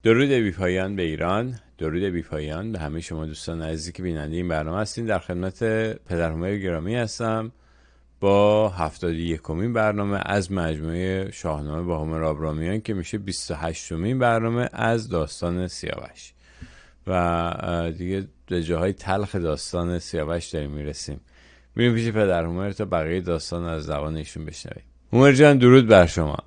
درود بی‌پایان به ایران، درود بی‌پایان به همه شما دوستان عزیزی که بیننده این برنامه هستین. در خدمت پدر هومر گرامی هستم با 71مین برنامه از مجموعه شاهنامه با هومر آبرامیان که میشه 28مین برنامه از داستان سیاوش و دیگه به جاهای تلخ داستان سیاوش داریم میرسیم. میریم پیش پدر هومر تا بقیه داستان از زبان ایشون بشنویم. هومر جان درود بر شما.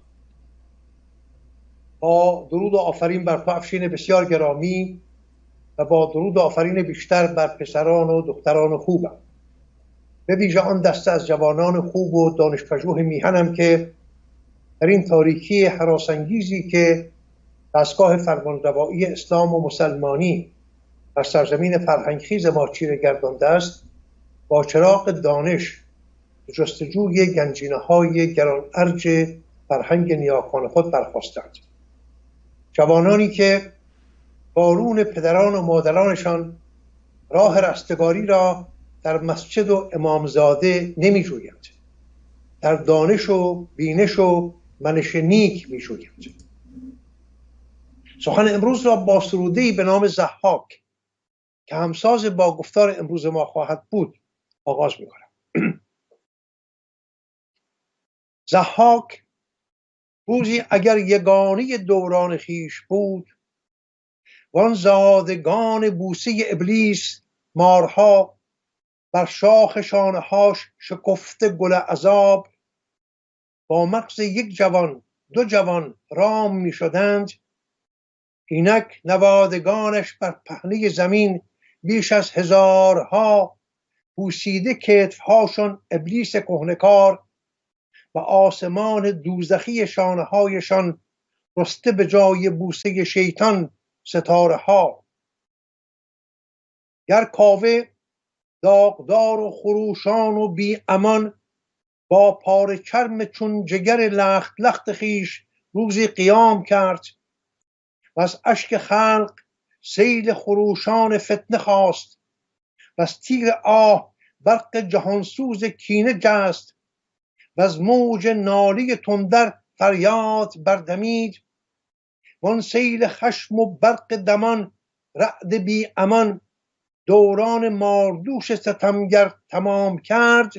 با درود و آفرین بر تو افشین بسیار گرامی و با درود و آفرین بیشتر بر پسران و دختران خوبم، به ویژه آن دسته از جوانان خوب و دانشپژوه میهنم که در این تاریکی هراسانگیزی که دستگاه فرمانروایی اسلام و مسلمانی بر سرزمین فرهنگخیز ما چیره گردانده است، با چراغ دانش جستجوی گنجینه‌های گران ارج فرهنگ نیاکان خود برخاستند. جوانانی که بارون پدران و مادرانشان راه رستگاری را در مسجد و امامزاده نمی جویند، در دانش و بینش و منش نیک می جویند. سخن امروز را با سروده‌ای به نام ضحاک که همساز با گفتار امروز ما خواهد بود آغاز می کنم. ضحاک روزی اگر یگانه دوران خیش بود، وان زادگان بوسه ابلیس مارها بر شاخ شانه‌هاش شکفته گل عذاب، با مغز یک جوان دو جوان رام می شدند. اینک نوادگانش بر پهنه زمین بیش از هزارها، بوسیده کتفهاشان ابلیس کهنکار و آسمان دوزخی شانه‌هایشان رسته به جای بوسه شیطان ستاره ها. گر کاوه داغدار و خروشان و بی امان، با پاره چرم چون جگر لخت لخت خیش روزی قیام کرد و از اشک خلق سیل خروشان فتنه خواست و از تیر آه برق جهانسوز کینه جست و از موج ناله تندر فریاد بردمید. وان سیل خشم و برق دمان رعد بی امان، دوران ماردوش ستمگر تمام کرد.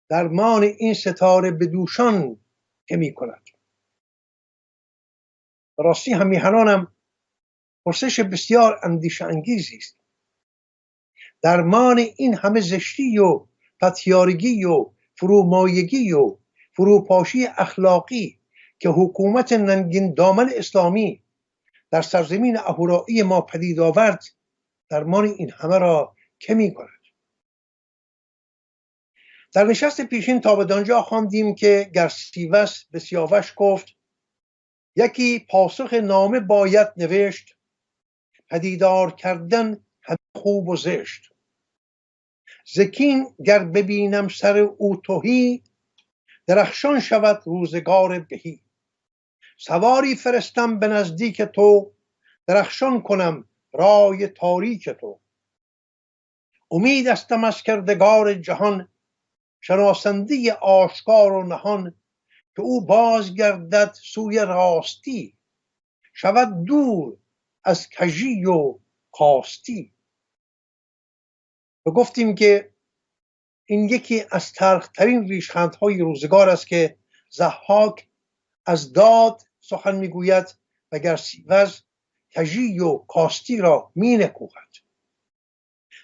درمان این ستاره به دوشان که می کند. راستی هم میهنانم پرسش بسیار اندیشه انگیزی است. درمان این همه زشتی و پتیارگی و فرومایگی و فروپاشی اخلاقی که حکومت ننگین دامن اسلامی در سرزمین اهورایی ما پدید آورد، درمان این همه را که می کند؟ در نشست پیشین تا به دانجا خواندیم که گرسیوس به سیاوش گفت یکی پاسخ نامه باید نوشت، پدیدار کردن همه خوب و زشت. زکین گر ببینم سر او تهی، درخشان شود روزگار بهی. سواری فرستم به نزدیک تو، درخشان کنم رای تاریک تو. امید استم از کردگار جهان، شناسنده آشکار و نهان. که او باز گردد سوی راستی، شود دور از کژی و کاستی. و گفتیم که این یکی از تلخترین ریشخندهای روزگار است که ضحاک از داد سخن میگوید و گرسیوز کژی و کاستی را مینکوهد.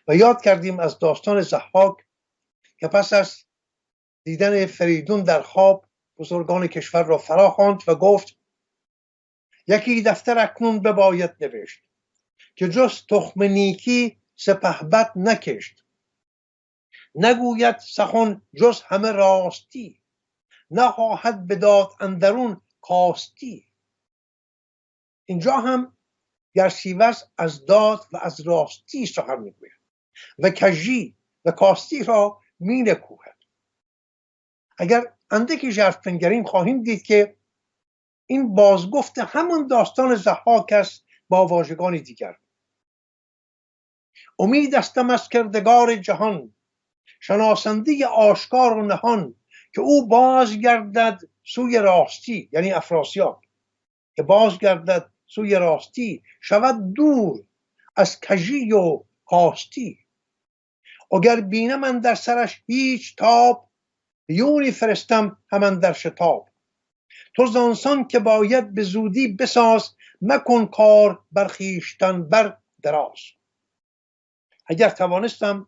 و یاد کردیم از داستان ضحاک که پس از دیدن فریدون در خواب بزرگان کشور را فرا خواند و گفت یکی دفتر اکنون بباید نوشت، که جز تخم نیکی سپهبد نکشت. نگوید سخن جز همه راستی، نخواهد به داد اندرون کاستی. اینجا هم گرسیوس از داد و از راستی سخن میگوید و کژی و کاستی را مینکوهد. اگر اندکی ژرف بنگریم خواهیم دید که این بازگفت همون داستان ضحاک است با واژگان دیگر. امید استم از کردگار جهان، شناسنده آشکار و نهان. که او بازگردد سوی راستی، یعنی افراسیاب، که بازگردد سوی راستی، شود دور از کژی و کاستی. اگر بینم من در سرش هیچ تاب، یونی فرستم همان در شتاب. تو زانسان که باید به زودی بساز، مکن کار بر خویشتن بر دراز. اگر توانستم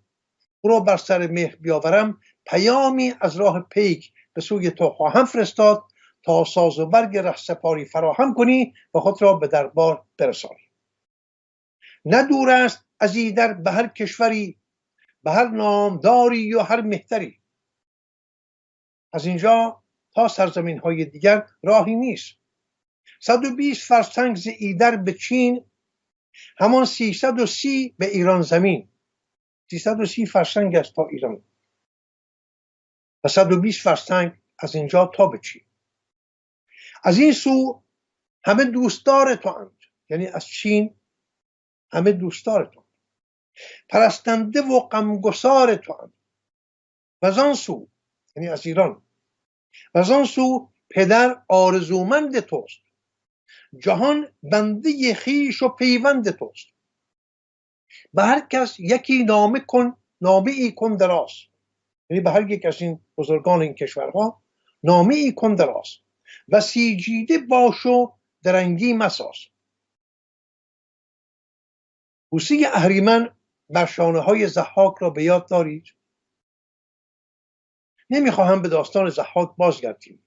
او را بر سر مهر بیاورم، پیامی از راه پیک به سوی تو خواهم فرستاد تا ساز و برگ رهسپاری فراهم کنی و خود را به دربار برسانی. نه دور است از ایدر به هر کشوری، به هر نامداری و هر مهتری. از اینجا تا سرزمین های دیگر راهی نیست. 120 فرسنگ ز ایدر به چین، همان 330 به ایران زمین. 330 فرسنگ است تا ایران و 120 فرسنگ از اینجا تا به چین. از این سو همه دوستدار تو اند، یعنی از چین همه دوستدار تو، پرستنده و غمگسار تو اند. و از آن سو، یعنی از ایران، و از آن سو پدر آرزومند توست، جهان بنده خویش و پیوند توست. به هر کس یکی نامه ای کن دراز، یعنی به هر یک از این بزرگان این کشورها نامه ای کن دراز، و سیجیده باش و درنگی مساز. بوسه اهریمن بر شانه های ضحاک را به یاد دارید؟ نمیخواهم به داستان ضحاک بازگردیم،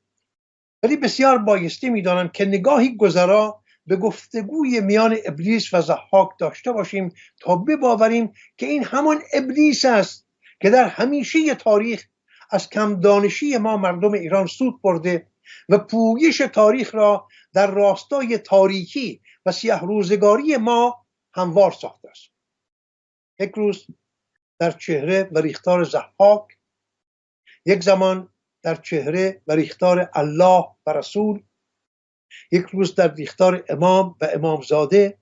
ولی بسیار بایستی میدانم که نگاهی گذرا به گفتگوی میان ابلیس و ضحاک داشته باشیم تا بباوریم که این همان ابلیس است که در همیشه تاریخ از کم دانشی ما مردم ایران سود برده و پویش تاریخ را در راستای تاریکی و سیاه روزگاری ما هموار ساخته است. یک روز در چهره و ریختار ضحاک، یک زمان در چهره و ریختار الله و رسول، یک روز در ریختار امام و امامزاده،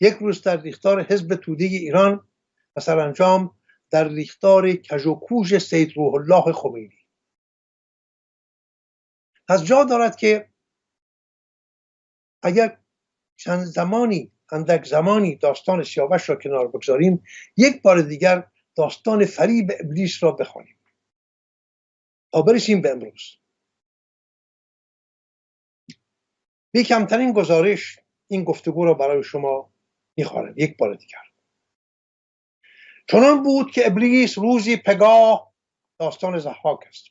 یک روز در ریختار حزب توده ایران و سرانجام در ریختار کژ و کوژ سید روح الله خمینی. از جا دارد که اگر چند زمانی، اندک زمانی داستان سیاوش را کنار بگذاریم، یک بار دیگر داستان فریب ابلیس را بخوانیم تا برسیم به امروز. بی کمترین گزارش این گفتگو را برای شما می‌خوانم یک بار دیگر. چنان بود که ابلیس روزی پگاه، داستان ضحاک است،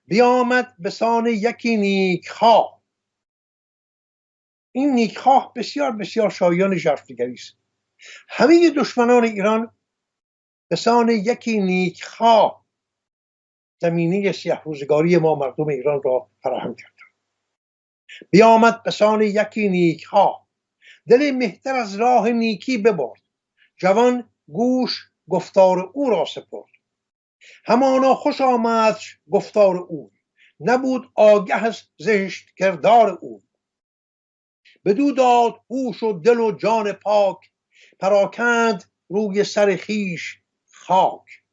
بیامد به سان یکی نیکخواه. این نیکخواه بسیار بسیار شایان ژرفنگری است. همه دشمنان ایران به سان یکی نیکخواه زمینه سیاه روزگاری ما مردم ایران را فراهم کردند. بیامد به سان یکی نیکخواه، دل مهتر از راه نیکی ببرد. جوان گوش گفتار او را سپرد، همانا خوش آمد گفتار او، نبود آگه از زشت کردار او. بدو داد هوش و دل و جان پاک، پراکند روی سر خویش خاک.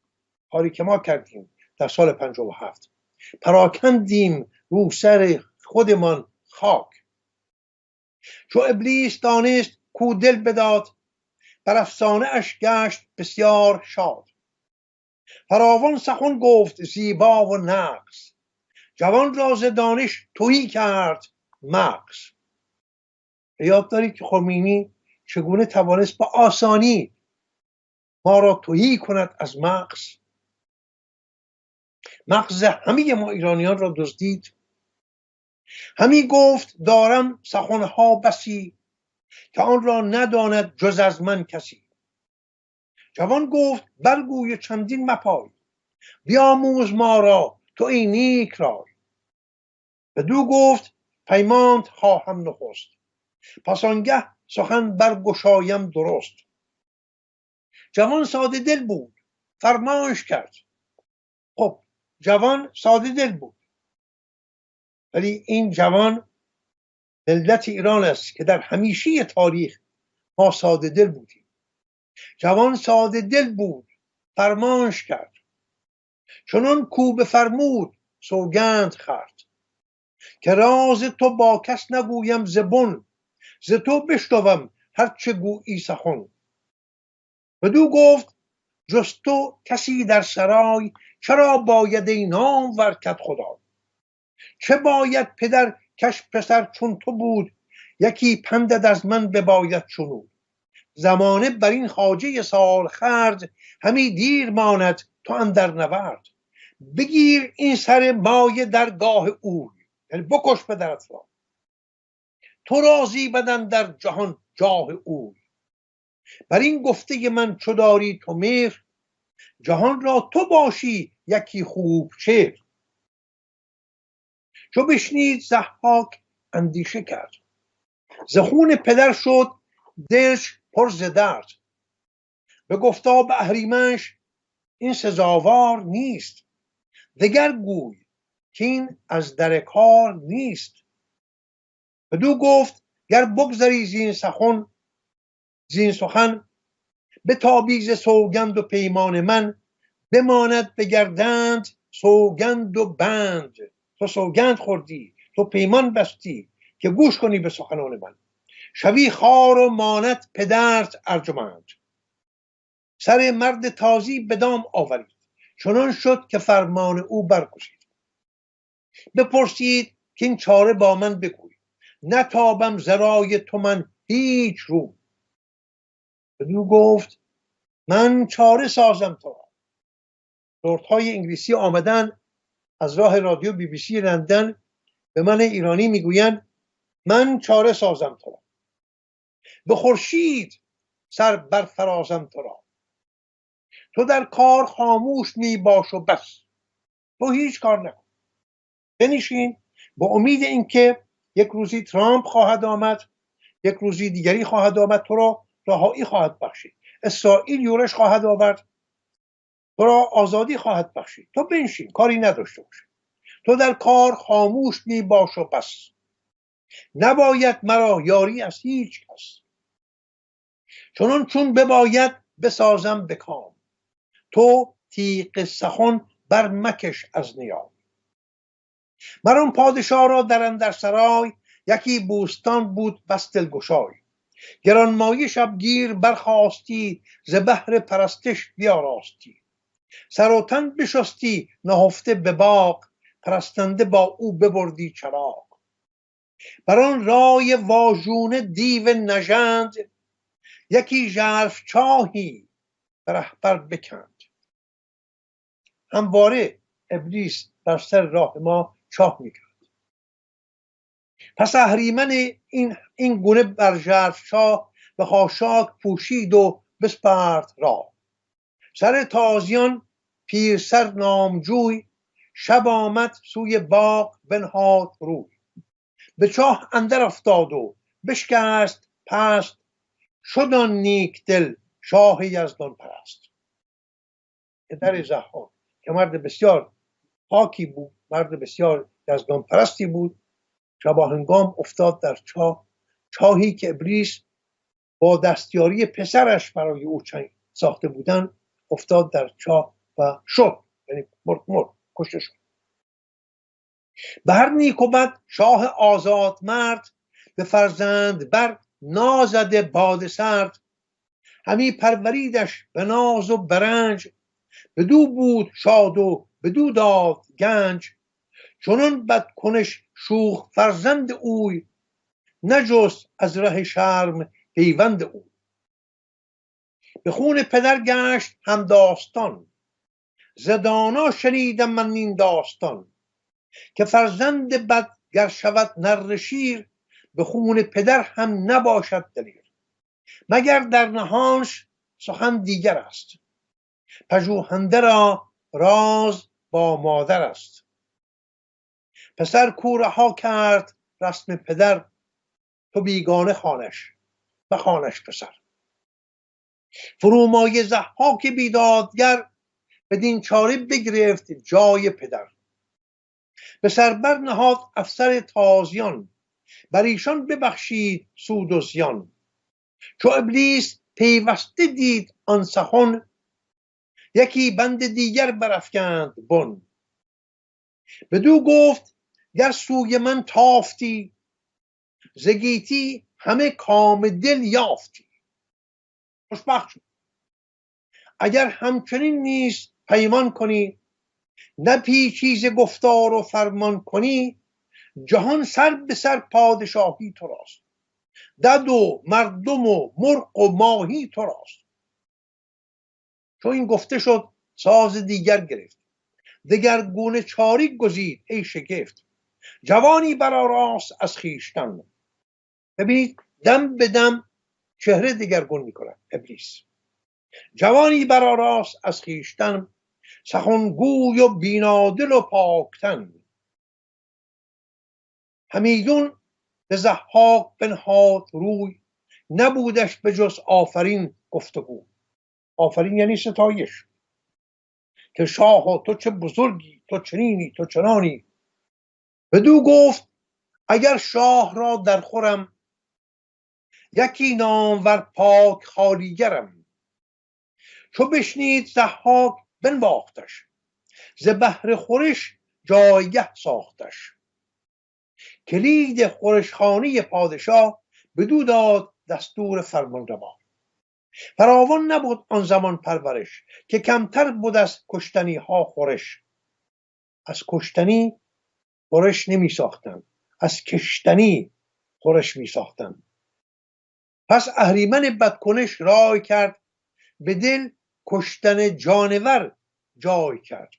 کاری که ما کردیم در سال 57، پراکندیم رو سر خودمان خاک. چو ابلیس دانست کو دل بداد، بر افسانه اش گشت بسیار شاد. فراوان سخن گفت زیبا و نغز، جوان را ز دانش تهی کرد مغز. یاد دارید که خمینی چگونه توانست با آسانی ما را تهی کند از مغز. مغز همه ما ایرانیان را دزدید. همی گفت دارم سخنها بسی، که آن را نداند جز از من کسی. جوان گفت برگوی چندین مپای، بیاموز ما را تو ای نیک رای. بدو گفت پیمانت خواهم نخست، پس آنگه سخن برگشایم درست. جوان ساده دل بود فرمانش کرد. خب جوان ساده دل بود، ولی این جوان ملت ایران است که در همیشه تاریخ ما ساده دل بودیم. جوان ساده دل بود فرمانش کرد، چنان کو بفرمود سوگند خورد. که راز تو با کس نگویم ز بن، ز تو بشنوم هر چه گویی سخن. بدو گفت جز تو کسی در سرای، چرا باید ای نامور کدخدای. چه باید پدر کش پسر چون تو بود، یکی پندت از من بباید شنود. زمانه بر این خواجه سال خرد، همی دیر ماند تو اندر نورد. بگیر این سر مایه در گاه اوی، یعنی بکش پدرت را، تو راضی بدن در جهان جاه اوی. بر این گفته من چو داری تو مهر، جهان را تو باشی یکی خوب چهر. چو بشنید ضحاک اندیشه کرد، ز خون پدر شد دلش پر ز درد. بگفتا به اهریمنش این سزاوار نیست، دگر گوی کین از در کار نیست. بدو گفت گر بگذری زین سخن، بتابی ز سوگند و پیمان من. بماند بگردند سوگند و بند، تو سوگند خوردی، تو پیمان بستی که گوش کنی به سخنان من. شوی خوار و ماند پدرت ارجمند، سر مرد تازی به دام آورید. چنان شد که فرمان او برگزید. بپرسید که این چاره با من بگوی، نتابم ز رای تو من هیچ رو. بدو گفت من چاره سازم تو را. لردهای انگلیسی آمدن از راه رادیو بی بی سی لندن، به من ایرانی میگویند من چاره سازم تو را. به خورشید سر برفرازم تو را. تو در کار خاموش می باش و بس، تو هیچ کار نکن، بنشین با امید اینکه یک روزی ترامپ خواهد آمد، یک روزی دیگری خواهد آمد، تو را رهایی خواهد بخشید، اسرائیل یورش خواهد آورد، تو را آزادی خواهد بخشید. تو بنشین، کاری نداشته باش، تو در کار خاموش می باش و بس. نباید مرا یاری از هیچ کس، چنان چون بباید بسازم به کام. تو تیغ سخن بر مکش از نیام. مران پادشاه را در اندر سرای، یکی بوستان بود بس دلگشای. گرانمایه شبگیر برخاستی، ز بهر پرستش بیاراستی. سر و تن بشستی نهفته به باغ، پرستنده با او ببردی چراغ. بران رای واژونه دیو نژند، یکی ژرف چاهی به رهبر بکند. همواره ابلیس بر سر راه ما چاه میکرد. پس اهریمن این گونه بر ژرف چاه، به خاشاک پوشید و بسپرد راه. سر تازیان پیرسر نامجوی، شب آمد سوی باغ بنهاد روی. به چاه اندر افتاد و بشکست پست، شد آن نیک دل شاه یزدان پرست. پدر ضحاک که مرد بسیار پاکی بود، مرد بسیار یزدان پرستی بود، شباهنگام افتاد در چاه، چاهی که ابلیس با دستیاری پسرش برای او ساخته بودن. افتاد در چاه و شد، یعنی مرد کشته شد. به هر نیک و بد شاه آزاد مرد، به فرزند بر نازده باد سرد. همی پروریدش به ناز و برنج، بدو بود شاد و بدو داد گنج. چنان بدکنش شوخ فرزند اوی، نجست از ره شرم پیوند اوی. به خون پدر گشت هم داستان، ز دانا شنیدم من این داستان. که فرزند بد گر شود نره شیر، به خون پدر هم نباشد دلیر. مگر در نهانش سخن دیگر است، پژوهنده را راز با مادر است. پسر کو رها کرد رسم پدر، تو بیگانه خوانش بخوانش پسر. فرومایه ضحاک بیدادگر، بدین چاره بگرفت جای پدر. به سر بر نهاد افسر تازیان، بر ایشان ببخشید سود و زیان. چو ابلیس پیوسته دید آن سخن، یکی بند دیگر برافکند بن. بدو گفت گر سوی من تافتی، ز گیتی همه کام دل یافتی. خوشبخت شد. اگر همچنین نیز پیمان کنی، نپیچی ز گفتار و فرمان کنی، جهان سر به سر پادشاهی تو راست، دد و مردم و مرغ و ماهی تو راست. چون این گفته شد ساز دیگر گرفت، دگر گونه چاری گزید ای شگفت. جوانی برآراست از خویشتن. ببینید دم به دم چهره دگرگون میکنه ابلیس. جوانی برآراست از خویشتن، سخنگوی و بینادل و پاکتن. همیدون به ضحاک بنهاد روی، نبودش به جز آفرین گفتگو. آفرین یعنی ستایش، که شاه تو چه بزرگی، تو چنینی، تو چنانی. بدو گفت اگر شاه را در خورم، یکی نامور پاک خالیگرم. چو بشنید ضحاک بنواختش، ز بهر خورش جایگه ساختش. کلید خورشخانه پادشاه، بدو داد دستور فرمانروا. فراوان نبود آن زمان پرورش، که کمتر بود از کشتنی ها خورش. از کشتنی خورش نمی ساختن، از کشتنی خورش می ساختن. پس اهریمن بدکنش رای کرد، به دل کشتن جانور جای کرد.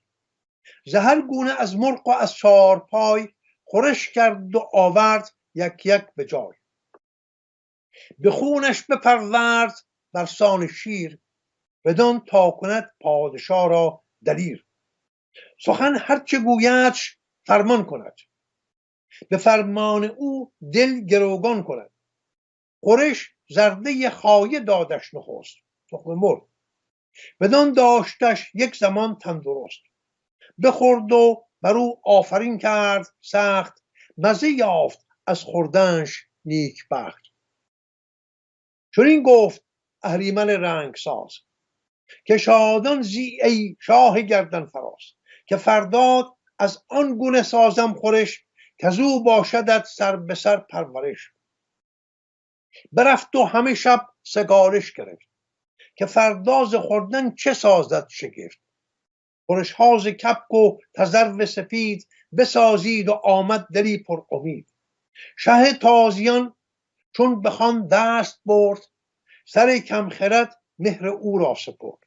ز هر گونه از مرغ و از چارپای، خورش کرد و آورد یک یک به جای. به خونش بپرورد برسان شیر، بدان تا کند پادشاه را دلیر. سخن هرچه گویدش فرمان کند، به فرمان او دل گروگان کند. خورش زرده خایه دادش نخست، تخم مرغ. بدان داشتش یک زمان تندرست. بخورد و بر او آفرین کرد سخت، مزه یافت از خوردنش نیک بخت. چون این گفت اهریمن رنگ ساز، که شادان زی ای شاه گردن فراز. که فرداد از آن گونه سازم خورش، کزو باشدت سر به سر پرورش. برفت و همه شب سگالش گرفت، که فرداز خوردن چه سازد شگفت. خورش ها ز کبک و تذرو سپید، بسازید و آمد دلی پر امید. شه تازیان چون بخوان دست برد، سر کم خرد مهر او را سپرد.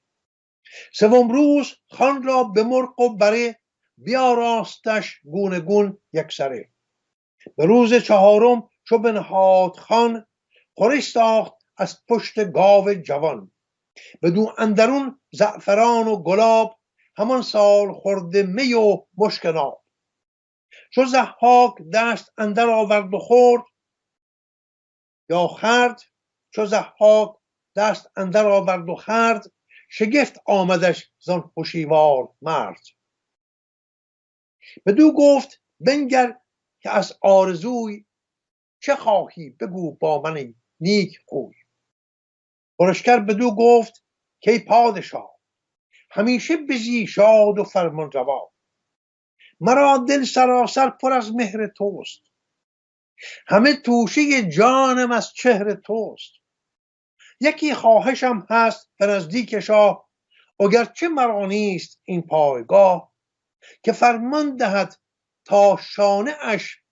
سوم روز خان را به مرغ و بره، بیاراستش گونه گون یکسره. به روز چهارم چو بنهاد خان، خورش ساخت از پشت گاو جوان. بدو اندرون زعفران و گلاب، همان سال خورده می و مشک ناب. چو ضحاک دست اندر آورد و خورد، یا خورد. چو ضحاک دست اندر آورد و خورد، شگفت آمدش زان هشیوار مرد. بدو گفت بنگر که از آرزوی، چه خواهی بگو با من نیک خوی. خورشگر بدو گفت که ای پادشاه، همیشه بزی شاد و فرمان روا. مرا دل سراسر پر از مهر توست، همه توشه جانم از چهر توست. یکی خواهشم هست به نزدیک شاه، اگرچه مرا نیست این پایگاه. که فرمان دهد تا شانه اش،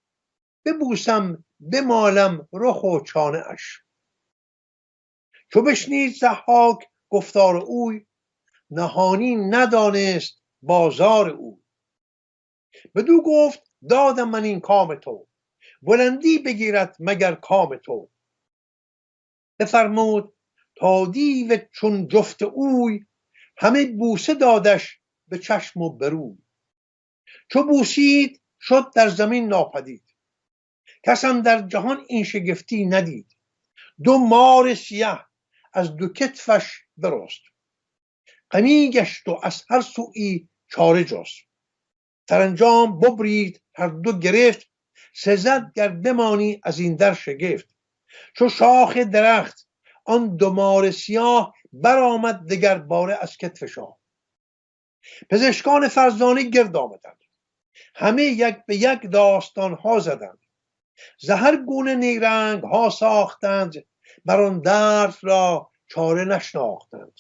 ببوسم بمالم رخ و چانه اش. چو بشنید ضحاک گفتار اوی، نهانی ندانست بازار او. بدو گفت دادم من این کام تو، بلندی بگیرد مگر کام تو. بفرمود تا دیو چون جفت اوی، همه بوسه دادش به چشم و بروی. چو بوسید شد در زمین ناپدید، کس اندر جهان این شگفتی ندید. دو مار سیه از دو کتفش برست، غمی گشت و از هر سویی چاره جست. سرانجام ببرید هر دو گرفت، سزد گر بمانی از این در شگفت. چو شاخ درخت آن دو مار سیاه، برآمد دگر باره از کتف شاه. پزشکان فرزانه گرد آمدند، همه یک به یک داستان ها زدند. ز هر گونه نیرنگ ها ساختند، بر آن درد را چاره نشناختند.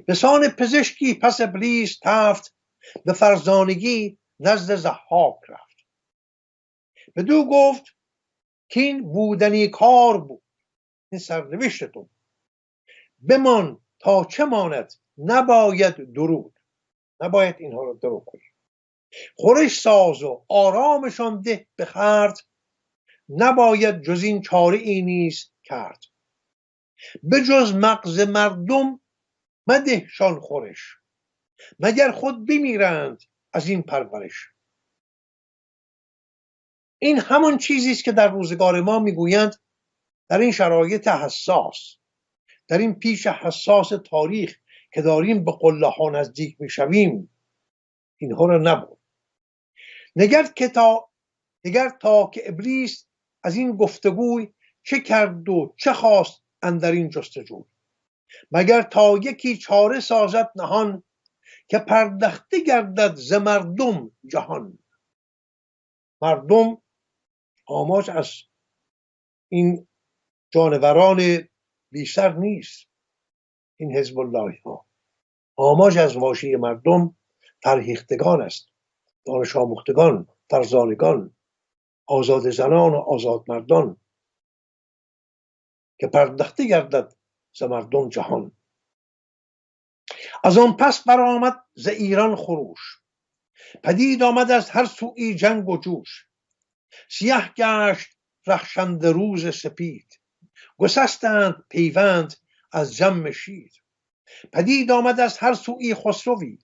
به سان پزشکی پس ابلیس تفت، به فرزانگی نزد ضحاک رفت. بدو گفت کین بودنی کار بود، این سرنوشتتون، بمان تا چه ماند، نباید درود، نباید اینها رو درو کنی. خورش ساز و آرامشان ده به خورد، نباید جز این چاره ای نیز کرد. به جز مغز مردم مدهشان خورش، مگر خود بمیرند از این پرورش. این همان چیزی است که در روزگار ما میگویند در این شرایط حساس، در این پیش حساس تاریخ که داریم به قله ها نزدیک میشویم، اینها رو نبود. نگر تا که ابلیس از این گفتگوی چه کرد و چه خواست اندر این جستجوی. مگر تا یکی چاره سازد نهان، که پردخته گردد ز مردم جهان. مردم آماج از این جانوران بیشتر نیست، این حزب الله ها آماج از واژه مردم فرهیختگان است، دانش آموختگان، فرزانگان، آزاد زنان و آزاد مردان، که پردخته گردد ز مردم جهان. از آن پس برآمد ز ایران خروش، پدید آمد از هر سوی جنگ و جوش. سیه گشت رخشنده روز سپید، گسستند پیوند از جم شیر. پدید آمد از هر سوی خسروی،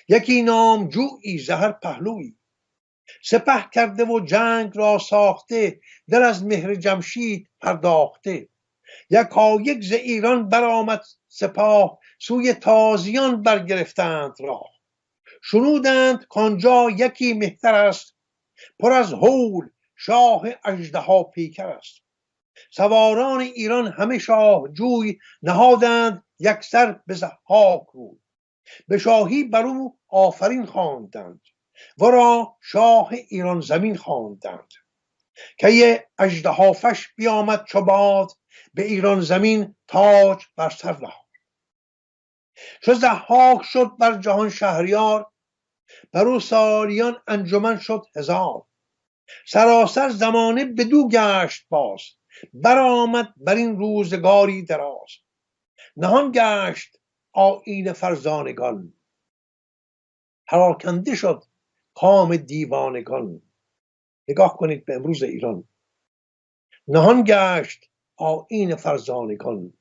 یکی نامجویی ز هر پهلوی. سپه کرده و جنگ را ساخته، دل از مهر جمشید پرداخته. یکایک ز ایران برآمد سپاه، سوی تازیان برگرفتند راه. شنودند کانجا یکی مهتر است، پر از هول شاه اژدها پیکر است. سواران ایران همه شاه جوی، نهادند یکسر به ضحاک روی. به شاهی بر او آفرین خواندند، ورا شاه ایران زمین خواندند. که اژدهافش بیامد چو باد، به ایران زمین تاج بر سر نهاد. چو ضحاک شد بر جهان شهریار، بر او سالیان انجمن شد هزار. سراسر زمانه بدو گشت باز، برآمد بر این روزگاری دراز. نهان گشت آیین فرزانگان، پراکنده شد کام دیوانگان. نگاه کنید به امروز ایران، نهان گشت آیین فرزانگان،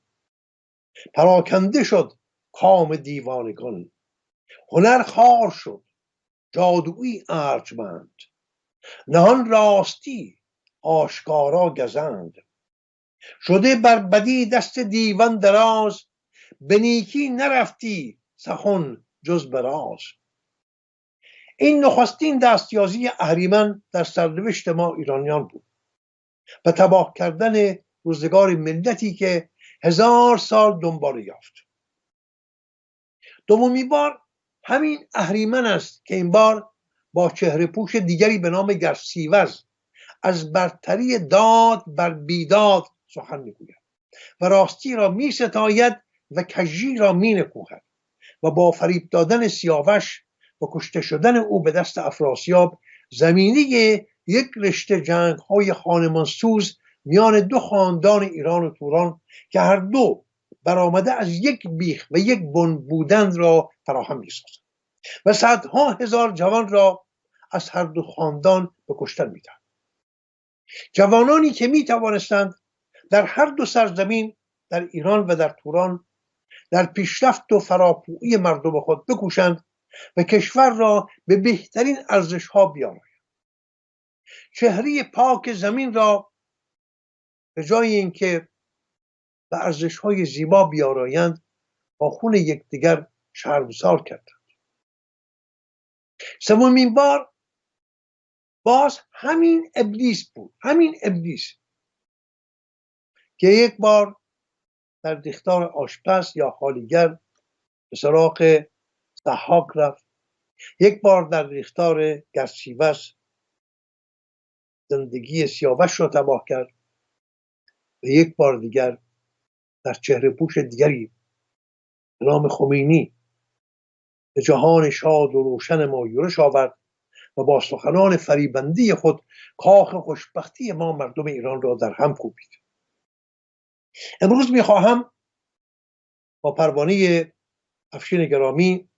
پراکنده شد کام دیوانگان. هنر خوار شد جادویی ارجمند، نهان راستی آشکارا گزند. شده بر بدی دست دیوان دراز، به نیکی نرفتی سخن جز به راز. این نخستین دستیازی اهریمن در سرنوشت ما ایرانیان بود و تباه کردن روزگار ملتی که 1000 سال دنباله یافت. دومین بار همین اهریمن است که این بار با چهره پوش دیگری به نام گرسیوز از برتری داد بر بیداد سخن میگوید و راستی را می ستاید و کژی را می نکوهد و با فریب دادن سیاوش و کشته شدن او به دست افراسیاب زمینه یک رشته جنگ های خانمانسوز میان دو خاندان ایران و توران که هر دو برآمده از یک بیخ و یک بن بودند را فراهم می‌سازند و صدها هزار جوان را از هر دو خاندان به کشتن می‌دهند. جوانانی که می‌توانستند در هر دو سرزمین، در ایران و در توران، در پیشرفت و فراپویی مردم خود بکوشند و کشور را به بهترین ارزش‌ها بیارایند. چهره پاک زمین را به جای اینکه به ارزش‌های زیبا بیارایند، با خون یکدیگر شرمسار کردند. سومین بار باز همین ابلیس بود، همین ابلیس که یک بار در ریختار آشپز یا حالیگر به سراغ ضحاک رفت، یک بار در ریختار گرسیوز زندگی سیاوش را تباه کرد و یک بار دیگر در چهره پوش دیگری به نام خمینی به جهان شاد و روشن ما یورش آورد و با سخنان فریبنده خود کاخ خوشبختی ما مردم ایران را در هم کوبید. امروز میخواهم با پروانه افشین گرامی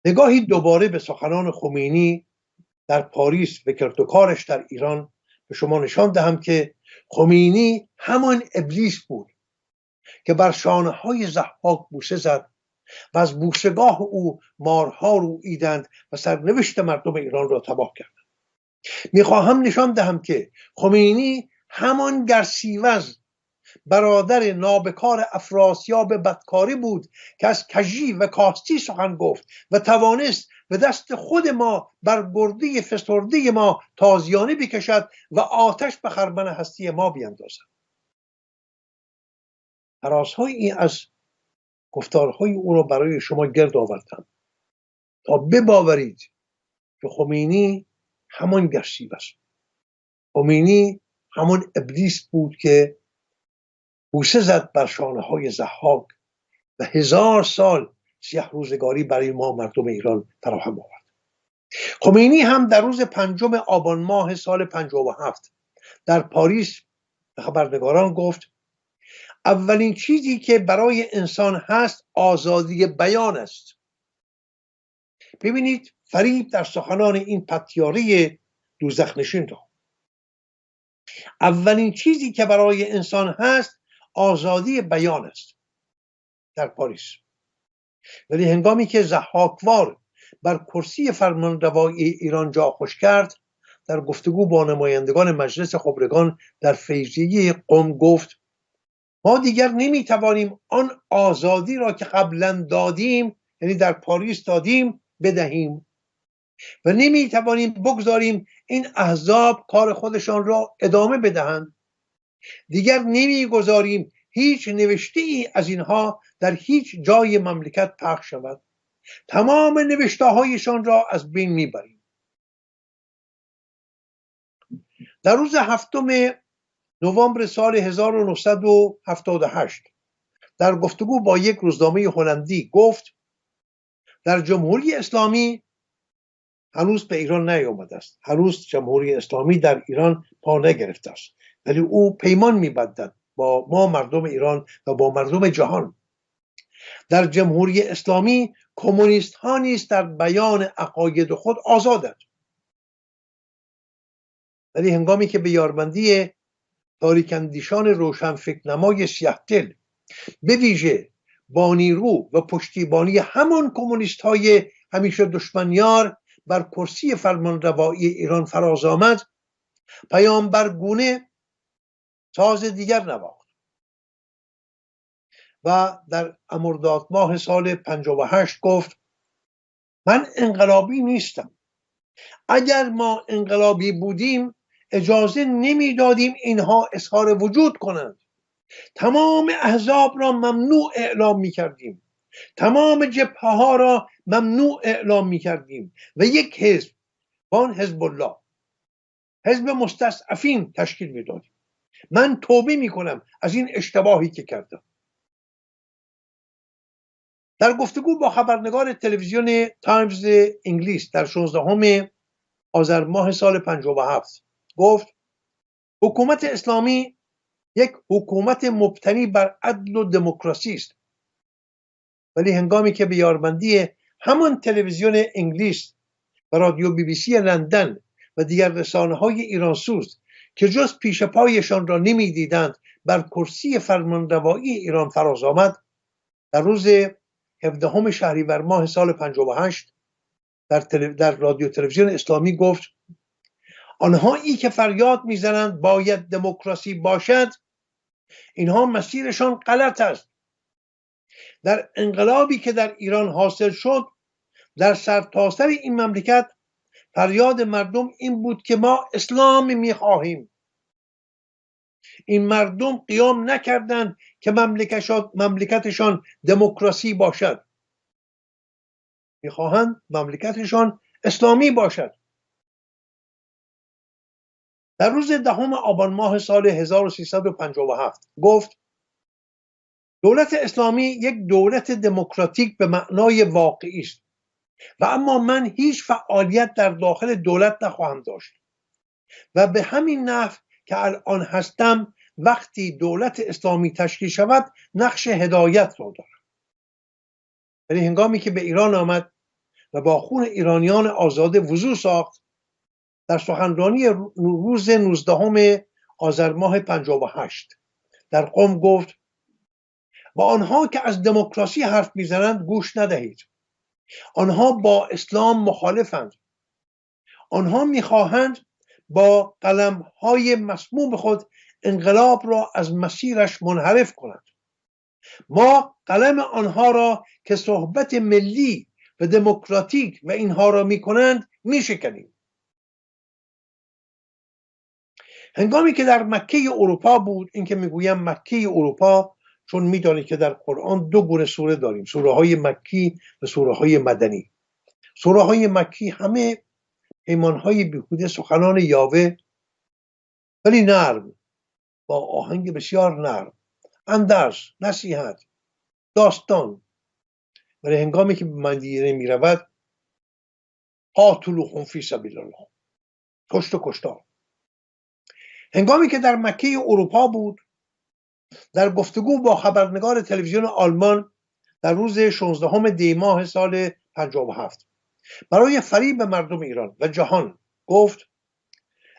نگاهی دوباره به سخنان خمینی در پاریس و کردوکارش در ایران به شما نشان دهم که خمینی همان ابلیس بود که بر شانه های ضحاک بوسه زد و از بوسهگاه او مارها روییدند و سرنوشت مردم ایران را تباه کردند. میخواهم نشان دهم که خمینی همان گرسیوز برادر نابکار افراسیاب بدکاری بود که از کژی و کاستی سخن گفت و توانست به دست خود ما بر گرده فسرده ما تازیانه بکشد و آتش به خرمن هستی ما بیندازد. فرازهایی از گفتارهای او را برای شما گرد آوردم تا بباورید که خمینی همان گرسیوز است. خمینی همان ابلیس بود که بوسه زد بر شانه های ضحاک و 1000 سال سیه روزگاری برای ما مردم ایران فراهم آورد. خمینی هم در روز 5 آبان ماه سال 57 در پاریس به خبرنگاران گفت اولین چیزی که برای انسان هست آزادی بیان است. ببینید فریب در سخنان این پتیاره دوزخنشین را. اولین چیزی که برای انسان هست آزادی بیان است در پاریس. ولی هنگامی که ضحاکوار بر کرسی فرمانروایی ایران جا خوش کرد، در گفتگو با نمایندگان مجلس خبرگان در فیضیه قم گفت ما دیگر نمیتوانیم آن آزادی را که قبلا دادیم، یعنی در پاریس دادیم، بدهیم و نمیتوانیم بگذاریم این احزاب کار خودشان را ادامه بدهند. دیگر نمیگذاریم هیچ نوشته ای از اینها در هیچ جای مملکت پخش شود. تمام نوشته هایشان را از بین میبریم. در روز 7 نوامبر سال 1978 در گفتگو با یک روزنامه هلندی گفت در جمهوری اسلامی هنوز به ایران نیامده است. هنوز جمهوری اسلامی در ایران پا نگرفته است. ولی او پیمان می‌بندد با ما مردم ایران و با مردم جهان. در جمهوری اسلامی کمونیست ها نیز در بیان عقاید خود آزادند. ولی هنگامی که به یاربندی تاریک‌اندیشان روشنفکرنمای سیاه‌دل به ویژه با نیرو و پشتیبانی همان کمونیست های همیشه دشمنیار بر کرسی فرمانروایی ایران فراز آمد، پیامبر گونه ساز دیگر نواخت و در مرداد ماه سال 58 گفت من انقلابی نیستم. اگر ما انقلابی بودیم اجازه نمیدادیم اینها اظهار وجود کنند. تمام احزاب را ممنوع اعلام میکردیم. تمام جبهه ها را ممنوع اعلام میکردیم و یک حزب، آن حزب الله، حزب مستضعفین تشکیل میدادیم. من توبه میکنم از این اشتباهی که کردم. در گفتگو با خبرنگار تلویزیون تایمز انگلیس در 16 آذر ماه سال 57 گفت حکومت اسلامی یک حکومت مبتنی بر عدل و دموکراسی است. ولی هنگامی که به یاربندی همان تلویزیون انگلیس و رادیو BBC لندن و دیگر رسانه‌های ایرانسوز که جز پیش پایشان را نمی‌دیدند بر کرسی فرمانروایی ایران فراز آمد، در روز 17 شهریور ماه سال 58 در رادیو تلویزیون اسلامی گفت آنهایی که فریاد میزنند باید دموکراسی باشد، اینها مسیرشان غلط است. در انقلابی که در ایران حاصل شد، در سرتاسر این مملکت فریاد مردم این بود که ما اسلام میخواهیم. این مردم قیام نکردند که مملکتشان دموکراسی باشد. میخواهند مملکتشان اسلامی باشد. در روز 10 آبان ماه سال 1357 گفت دولت اسلامی یک دولت دموکراتیک به معنای واقعی است و اما من هیچ فعالیت در داخل دولت نخواهم داشت و به همین نحو که الان هستم وقتی دولت اسلامی تشکیل شود نقش هدایت را دارم. ولی هنگامی که به ایران آمد و با خون ایرانیان آزاده وضو ساخت، در سخنرانی روز 19 آذر ماه 58 در قم گفت با آنها که از دموکراسی حرف میزنند گوش ندهید. آنها با اسلام مخالفند. آنها میخواهند با قلمهای مسموم خود انقلاب را از مسیرش منحرف کنند. ما قلم آنها را که صحبت ملی و دموکراتیک و اینها را میکنند میشکنیم. هنگامی که در مکه اروپا بود، این که میگویم مکه اروپا چون میدانید که در قرآن 2 گونه سوره داریم، سوره های مکی و سوره های مدنی. سوره های مکی همه پیمان های بیهوده، سخنان یاوه، ولی نرم، با آهنگ بسیار نرم، اندرز، نصیحت، داستان. ولی هنگامی که به مدینه می رود قاتلوهم فی سبیل الله، کشت و کشتار. هنگامی که در مکه اروپا بود، در گفتگو با خبرنگار تلویزیون آلمان در روز 16 دی ماه سال 57 برای فریب مردم ایران و جهان گفت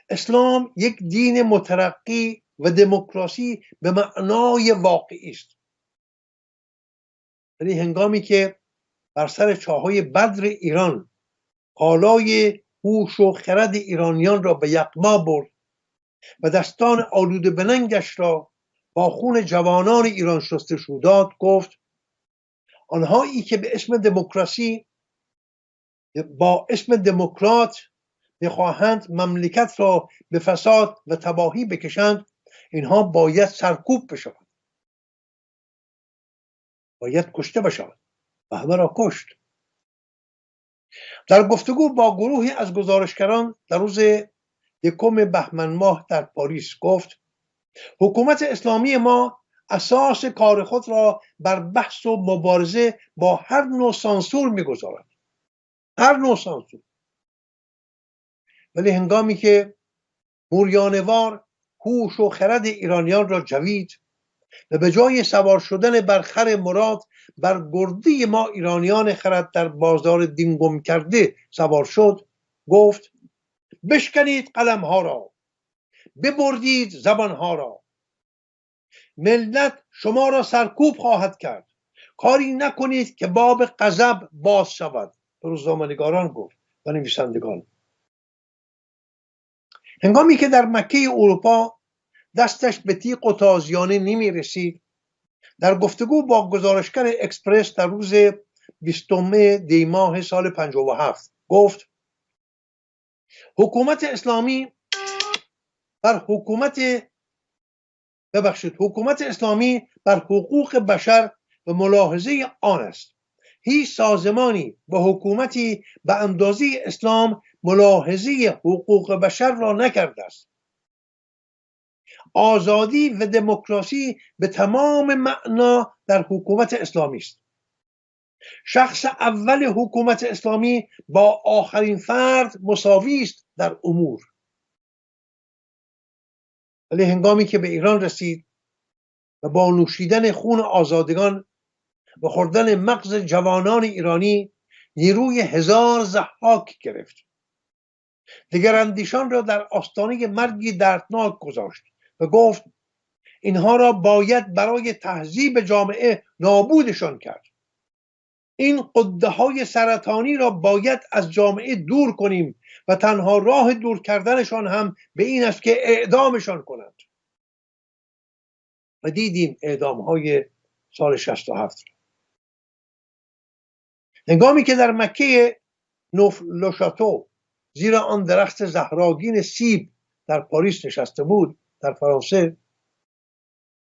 اسلام یک دین مترقی و دموکراسی به معنای واقعی است. ولی هنگامی که بر سر چاهای بدر ایران کالای هوش و خرد ایرانیان را به یغما برد و دستان آلوده به ننگش را با خون جوانان ایران شستشو داد، گفت آنهایی که به اسم دموکراسی با اسم دموکرات میخواهند مملکت را به فساد و تباهی بکشند، اینها باید سرکوب بشوند، باید کشته بشوند و همه را کشت. در گفتگو با گروهی از گزارشگران در روز 1 بهمن ماه در پاریس گفت حکومت اسلامی ما اساس کار خود را بر بحث و مبارزه با هر نوع سانسور میگذارد، هر نوع سانسور. ولی هنگامی که موریانوار هوش و خرد ایرانیان را جوید و به جای سوار شدن بر خر مراد بر گردی ما ایرانیان خرد در بازار دین گم کرده سوار شد، گفت بشکنید قلم ها را، ببردید زبان ها را، ملت شما را سرکوب خواهد کرد، کاری نکنید که باب غضب باز شود. به روزنامه‌نگاران گفت و نویسندگان. هنگامی که در مکه اروپا دستش به تیغ و تازیانه نمی رسید، در گفتگو با گزارشگر اکسپرس در روز 20 دی ماه سال 57 گفت حکومت اسلامی بر حقوق بشر و ملاحظه آن است. هیچ سازمانی با حکومتی به اندازه اسلام ملاحظه حقوق بشر را نکرده است. آزادی و دموکراسی به تمام معنا در حکومت اسلامی است. شخص اول حکومت اسلامی با آخرین فرد مساوی است در امور. ولی هنگامی که به ایران رسید و با نوشیدن خون آزادگان و خوردن مغز جوانان ایرانی نیروی 1000 ضحاک گرفت، دگراندیشان را در آستانه مرگی دردناک گذاشت و گفت اینها را باید برای تهذیب جامعه نابودشان کرد. این غده های سرطانی را باید از جامعه دور کنیم و تنها راه دور کردنشان هم به این است که اعدامشان کنند. و دیدیم اعدام های سال 67. هنگامی که در مکه نوف-لوشاتو زیر آن درخت زهراگین سیب در پاریس نشسته بود، در فرانسه،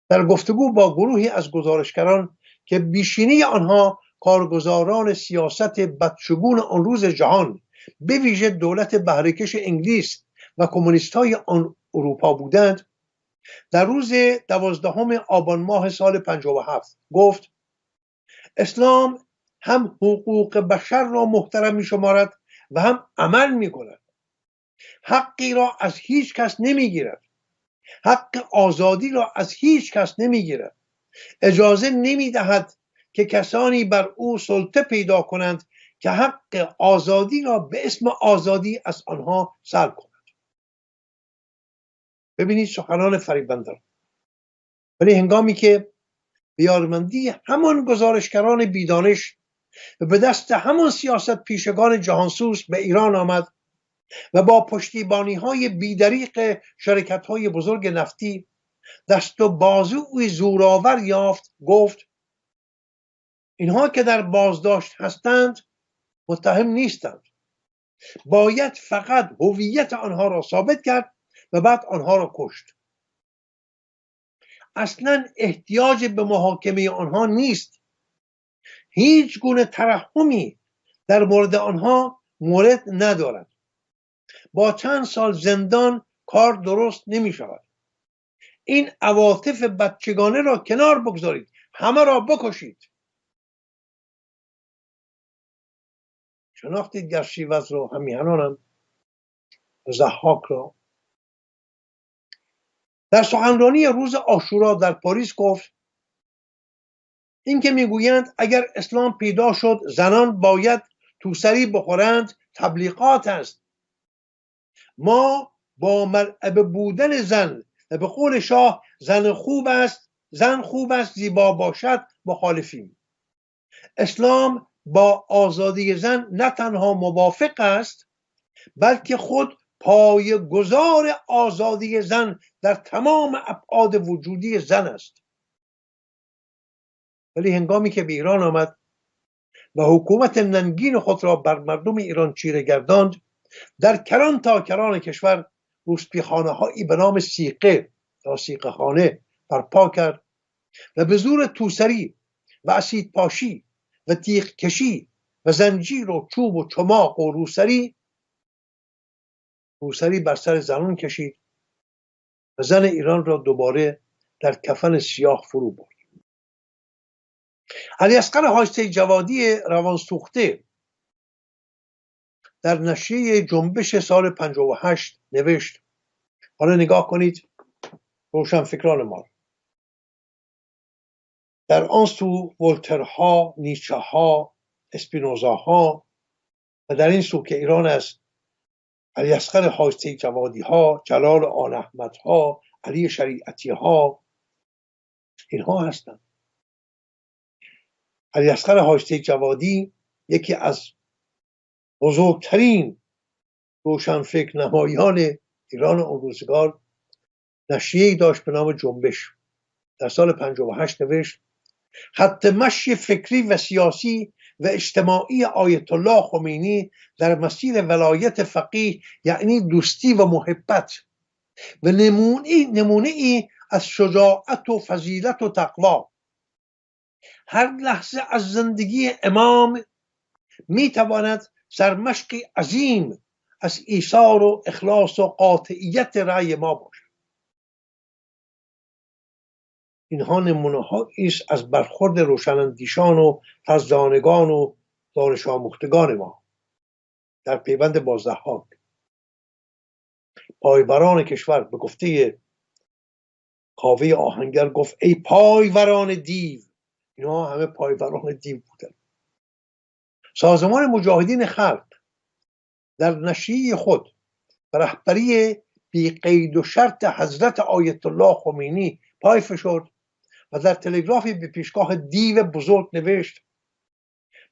در گفتگو با گروهی از گزارشگران که بیشینی آنها کارگزاران سیاست بدشگون آن روز جهان، به ویژه دولت بهره‌کش انگلیس و کمونیست‌های آن اروپا بودند، در روز 12 آبان ماه سال 57 گفت اسلام هم حقوق بشر را محترم می شمارد و هم عمل می کند. حقی را از هیچ کس نمی گیرد. حق آزادی را از هیچ کس نمی گیرد. اجازه نمی دهد که کسانی بر او سلطه پیدا کنند که حق آزادی را به اسم آزادی از آنها سلب کنند. ببینید سخنان فریبنده را. ولی هنگامی که به یارمندی همان گزارشگران بیدانش و به دست همان سیاست پیشگان جهانسوز به ایران آمد و با پشتیبانی‌های بیدریق شرکت‌های بزرگ نفتی دست و بازوی زورآور یافت، گفت اینها که در بازداشت هستند متهم نیستند. باید فقط هویت آنها را ثابت کرد و بعد آنها را کشت. اصلا احتیاج به محاکمه آنها نیست. هیچ گونه ترحمی در مورد آنها مورد ندارد. با چند سال زندان کار درست نمی شود. این عواطف بچگانه را کنار بگذارید، همه را بکشید. شناختید گرشیوز را، همیهنانم ضحاک را؟ در سخنرانی روز عاشورا در پاریس گفت این که میگویند اگر اسلام پیدا شد زنان باید توسری بخورند تبلیغات است. ما با مرعبه بودن زن و به قول شاه زن خوب است زیبا باشد مخالفیم. اسلام با آزادی زن نه تنها موافق است بلکه خود پایه‌گذار آزادی زن در تمام ابعاد وجودی زن است. ولی هنگامی که به ایران آمد و حکومت ننگین خود را بر مردم ایران چیره گرداند، در کران تا کران کشور روسپیخانه هایی به نام سیقه یا سیقه خانه برپا کرد و به زور توسری و اسید پاشی و تیغ کشی و زنجیر و چوب و چماق و روسری بر سر زنان کشید و زن ایران را دوباره در کفن سیاه فرو برد. علیاصغر حاجتی جوادی روانسوخته در نشریه جنبش سال 58 نوشت، حالا نگاه کنید روشنفکران ما، در آن سو ولترها، نیچه ها، اسپینوزاها و در این سو که ایران است علیاصغر حاجتی جوادی ها، جلال آل احمد ها، علی شریعتی ها، اینها هستند. علیاصغر حاجتی جوادی یکی از بزرگترین روشنفکر نمایان ایران اون روزگار نشریه‌ای داشت به نام جنبش. در سال 58 نوشت خط مشی فکری و سیاسی و اجتماعی آیت الله خمینی در مسیر ولایت فقیه یعنی دوستی و محبت و نمونه ای از شجاعت و فضیلت و تقوا. هر لحظه از زندگی امام میتواند سرمشقی عظیم از ایثار و اخلاص و قاطعیت رأی ما باشد. اینها نمونه هایی است از برخورد روشناندیشان و فرزانگان و دانش آموختگان ما در پیوند با ضحاک. پایوران کشور به گفته کاوه آهنگر گفت ای پایوران دیو. اینها همه پایوران دیو بودند. سازمان مجاهدین خلق در نشریه خود به رهبری بی قید و شرط حضرت آیت الله خمینی پای فشرد و در تلگرافی به پیشگاه دیو بزرگ نوشت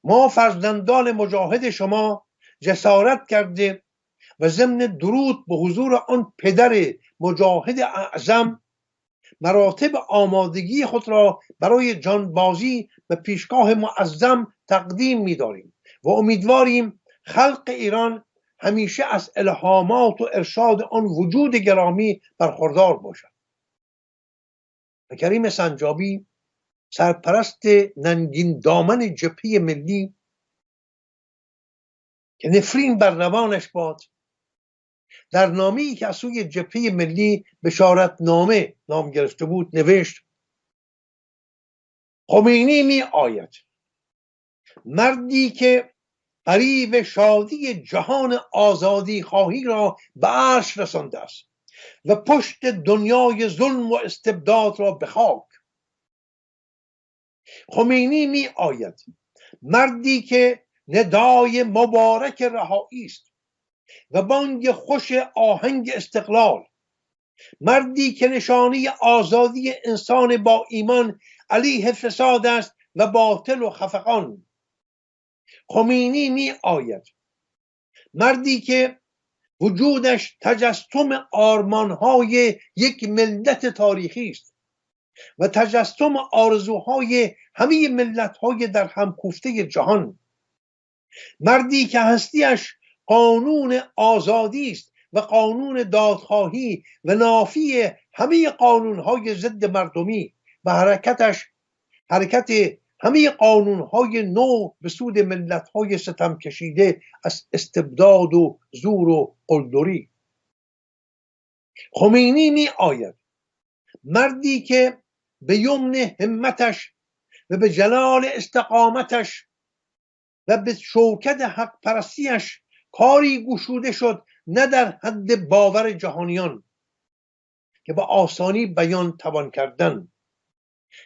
ما فرزندان مجاهد شما جسارت کرده و ضمن درود به حضور آن پدر مجاهد اعظم مراتب آمادگی خود را برای جانبازی به پیشگاه معظم تقدیم می‌داریم و امیدواریم خلق ایران همیشه از الهامات و ارشاد آن وجود گرامی برخوردار باشد. و کریم سنجابی سرپرست ننگین دامن جبهه ملی که نفرین بر روانش باد در نامه‌ای که از سوی جبهه ملی بشارتنامه نام گرفته بود نوشت: خمینی می آید، مردی که قریب شادی جهان آزادی خواهی را به عرش رسانده است و پشت دنیای ظلم و استبداد را به خاک. خمینی می آید، مردی که ندای مبارک رهایی است و بانگ خوش آهنگ استقلال، مردی که نشانی آزادی انسان با ایمان علیه فساد است و باطل و خفقان. خمینی می آید، مردی که وجودش تجسم آرمانهای یک ملت تاریخی است و تجسم آرزوهای همه ملت‌های در هم کوفته جهان، مردی که هستیش قانون آزادی است و قانون دادخواهی و نافی همه قانونهای ضد مردمی و حرکت همه قانونهای نو به سود ملت‌های ستم کشیده از استبداد و زور و قلدری. خمینی می آید، مردی که به یمن همتش و به جلال استقامتش و به شوکت حق پرستیش کاری گشوده شد نه در حد باور جهانیان که به آسانی بیان توان کردن.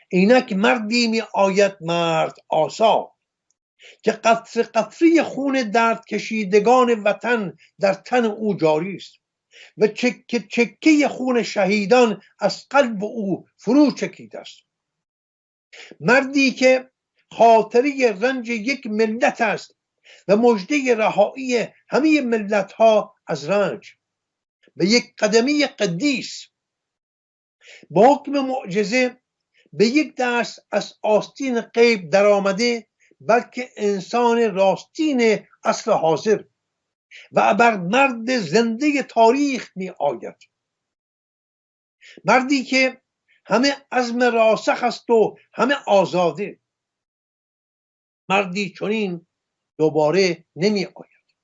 اینک مردی می آید، مرد آسا، که قطره قطره خون درد کشیدگان وطن در تن او جاری است و چکه چکه خون شهیدان از قلب او فرو چکیده است. مردی که خاطره رنج یک ملت است و مژده رهایی همه ملت ها از رنج. به یک قدمی قدیس با حکم معجزه به یک دست از آستین غیب در آمده، بلکه انسان راستین عصر حاضر و ابر مرد زنده تاریخ می آید. مردی که همه عزم راسخ است و همه آزاده. مردی چنین دوباره نمی آید.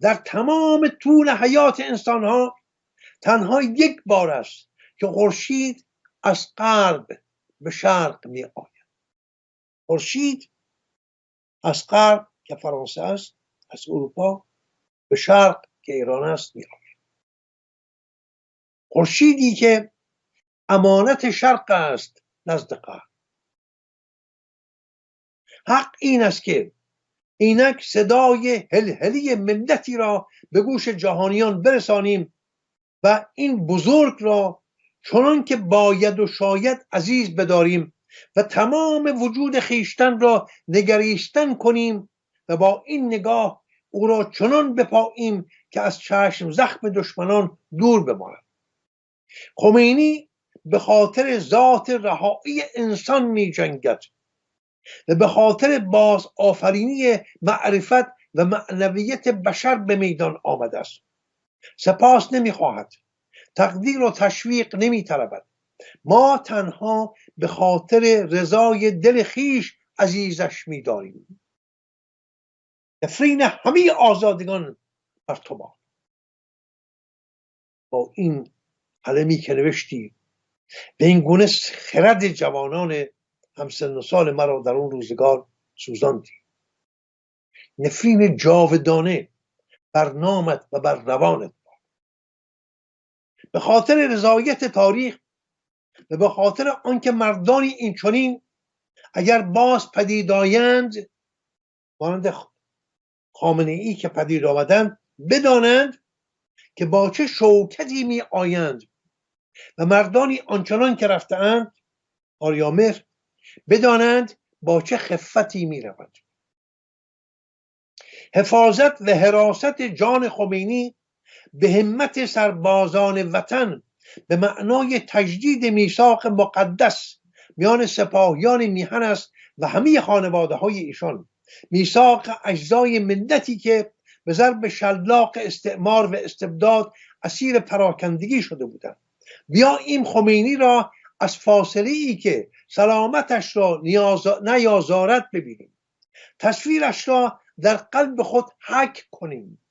در تمام طول حیات انسان ها تنها یک بار است که خورشید از غرب به شرق می آید. خورشید از غرب که فرانسه است، از اروپا به شرق که ایران است می آید. خورشیدی که امانت شرق است نزد غرب. حق این است که اینک صدای هلهلی ملتی را به گوش جهانیان برسانیم و این بزرگ را چنان که باید و شاید عزیز بداریم و تمام وجود خیشتن را نگریستن کنیم و با این نگاه او را چنان بپاییم که از چشم زخم دشمنان دور بماند. خمینی به خاطر ذات رهایی انسان می جنگد و به خاطر باز آفرینی معرفت و معنویت بشر به میدان آمده است. سپاس نمی خواهد، تقدیر و تشویق نمی طلبد. ما تنها به خاطر رضای دل خیش عزیزش می داریم. نفرین همه آزادگان بر تو باد. با این قلمی که نوشتی به این گونه خرد جوانان همسن و سال مرا در اون روزگار سوزاندی. نفرین جاودانه بر نامت و بر روانت باد. به خاطر رضایت تاریخ و به خاطر آنکه مردانی این چنین اگر باز پدید آیند، مانند خامنه ای که پدید آمدند، بدانند که با چه شوکتی می آیند و مردانی آنچنان که رفتند آریامهر بدانند با چه خفتی می روند. حفاظت و حراست جان خمینی به همت سربازان وطن به معنای تجدید میثاق مقدس میان سپاهیان میهن است و همه خانواده های ایشان. میثاق اجزای ملتی که به ضرب شلاق استعمار و استبداد اسیر پراکندگی شده بودند. بیا این خمینی را از فاصله ای که سلامتش را نیازارد ببینیم، تصویرش را در قلب خود حک کنیم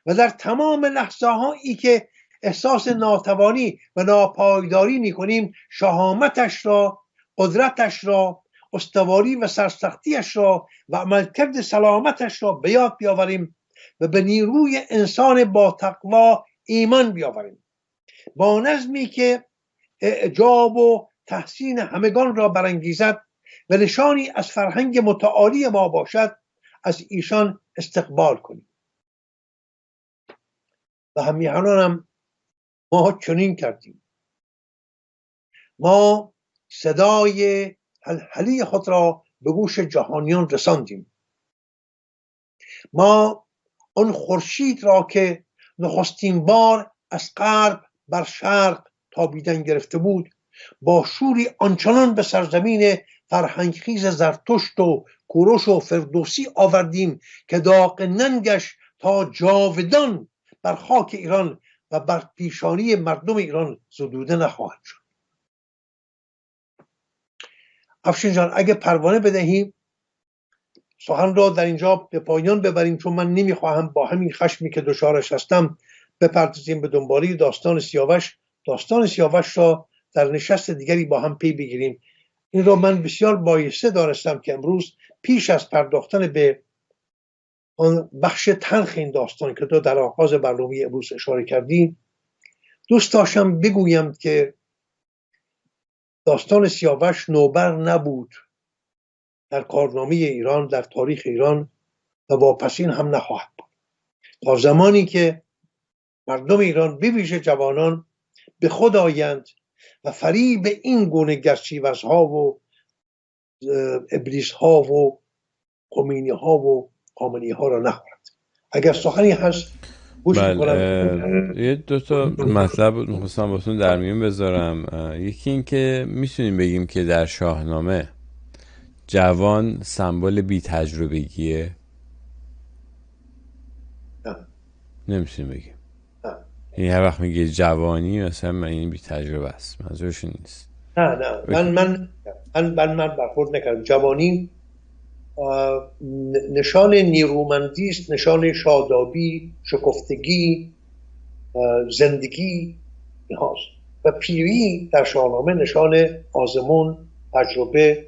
و در تمام لحظه هایی که احساس ناتوانی و ناپایداری میکنیم شهامتش را، قدرتش را، استواری و سرسختیش را و عملکرد سلامتش را به یاد بیاوریم و به نیروی انسان با تقوا ایمان بیاوریم، با نظمی که اعجاب و تحسین همگان را برانگیزد و نشانی از فرهنگ متعالی ما باشد از ایشان استقبال کنیم. و همیهنانم ما چنین کردیم. ما صدای هلهلی خود را به گوش جهانیان رساندیم. ما آن خورشید را که نخستین بار از غرب بر شرق تابیدن گرفته بود با شوری آنچنان به سرزمین فرهنگخیز زرتشت و کوروش و فردوسی آوردیم که داغ ننگش تا جاودان بر خاک ایران و بر پیشانی مردم ایران زدوده نخواهد شد. افشین جان، اگه پروانه بدهیم سخن را در اینجا به پایان ببریم، چون من نمیخواهم با همین خشمی که دچارش هستم بپردازیم به دنباله داستان سیاوش. داستان سیاوش را در نشست دیگری با هم پی بگیریم. این را من بسیار بایسته دانستم که امروز پیش از پرداختن به آن بخش تلخ این داستان که تو در آغاز برنامه امروز اشاره کردیم، دوست داشتم بگویم که داستان سیاوش نوبر نبود در کارنامه ایران، در تاریخ ایران و واپسین هم نخواهد بود تا زمانی که مردم ایران به ویژه جوانان به خود آیند و فریب این گونه گرچیوزها و ابلیس ها و خمینی ها و خامنه‌ای ها را نخورد. اگر سخنی هست گوش میکنم. یه دو تا مطلب میخواستم باتون در میون بذارم. یکی این که میتونیم بگیم که در شاهنامه جوان سمبل بی تجربگیه؟ نه، نمیتونیم بگیم. نه. این هر وقت میگه جوانی مثلا من این بی تجربه است، منظورش نیست. نه من برخورد نکردم. جوانی نشان نیرومندی است، نشان شادابی، شکفتگی، زندگی هاست. و پیری در شاهنامه نشان آزمون، تجربه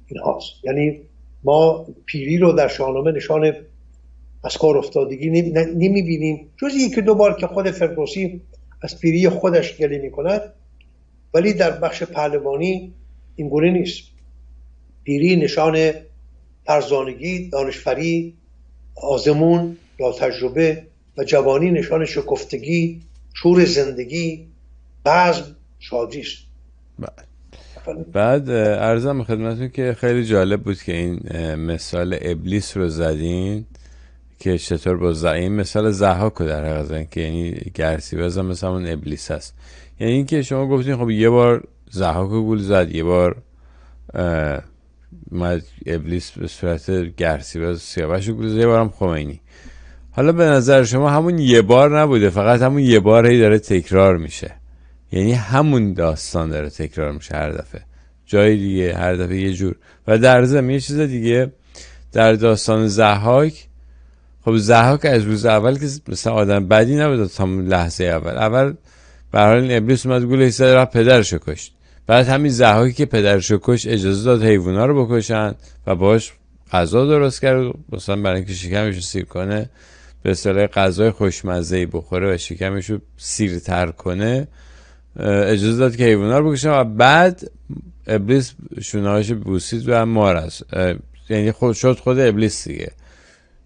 این هاست. یعنی ما پیری رو در شاهنامه نشان از کار افتادگی نمی بینیم، جز یکی دو بار که خود فردوسی از پیری خودش گله می کند، ولی در بخش پهلوانی این گونه نیست. پیری نشان فرزانگی، دانشوری، آزمون یا تجربه، و جوانی نشان شکفتگی، شور زندگی، بزم، شادی است. بعد عرضم خدمتتون که خیلی جالب بود که این مثال ابلیس رو زدین که چطور با این مثال ضحاک رو در حقیقت زدین که یعنی گرسیوز هم مثل همون ابلیس هست. یعنی این که شما گفتین خب یه بار ضحاک رو گول زد، یه بار ابلیس به صورت گرسیوز سیاوش رو گول زد، یه بارم خمینی. حالا به نظر شما همون یه بار نبوده، فقط همون یه بار هی داره تکرار میشه؟ یعنی همون داستان داره تکرار میشه هر دفعه جای دیگه، هر دفعه یه جور. و در ضمن یه چیز دیگه در داستان ضحاک، خب ضحاک از روز اول که مثلا آدم بدی نبود تا لحظه اول به هر حال ابلیس اومد گول ایستاد رفت پدرشو کشت. بعد همین ضحاکی که پدرشو کشت اجازه داد حیونا رو بکشن و باش غذا درست کرد، مثلا برای اینکه شکمش رو سیر کنه، به اصطلاح غذای خوشمزه‌ای بخوره و شکمش رو سیرتر کنه، اجازه داد که حیونا رو بکشن و بعد ابلیس شونه‌هاش بوسید و مار است. یعنی خود ابلیس دیگه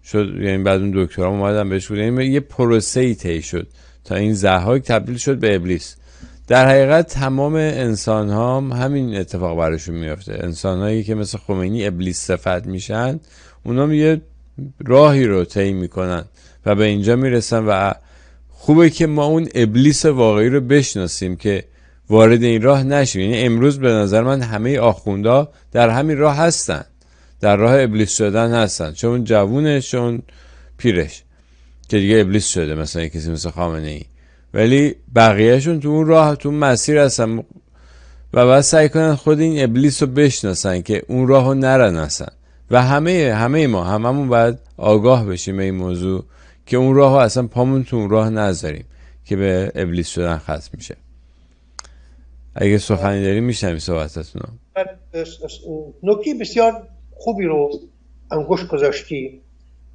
شد. یعنی بعد اون دکترها اومدن بهش گفتن یعنی یه پروسه‌ای طی شد تا این ضحاک تبدیل شد به ابلیس. در حقیقت تمام انسان ها هم همین اتفاق براشون میفته. انسان هایی که مثل خمینی ابلیس صفت میشن، اونا هم یه راهی رو طی میکنن و به اینجا میرسن و خوبه که ما اون ابلیس واقعی رو بشناسیم که وارد این راه نشیم. یعنی امروز به نظر من همه آخوندا در همین راه هستن، در راه ابلیس شدن هستن، چون جوونش چون پیرش که دیگه ابلیس شده، مثلا کسی مثل خامنه‌ای، ولی بقیهشون تو اون راه، تو اون مسیر هستن و باید سعی کنن خود این ابلیس رو بشناسن که اون راه رو نرن هستن. و همه ما هممون باید آگاه بشیم به این موضوع که اون راه اصلا پامون تو اون راه نذاریم که به ابلیس شدن ختم میشه. اگه سخنی داریم میشنویم صحبتتون رو. نکته بسیار خوبی رو انگوش گذاشتی.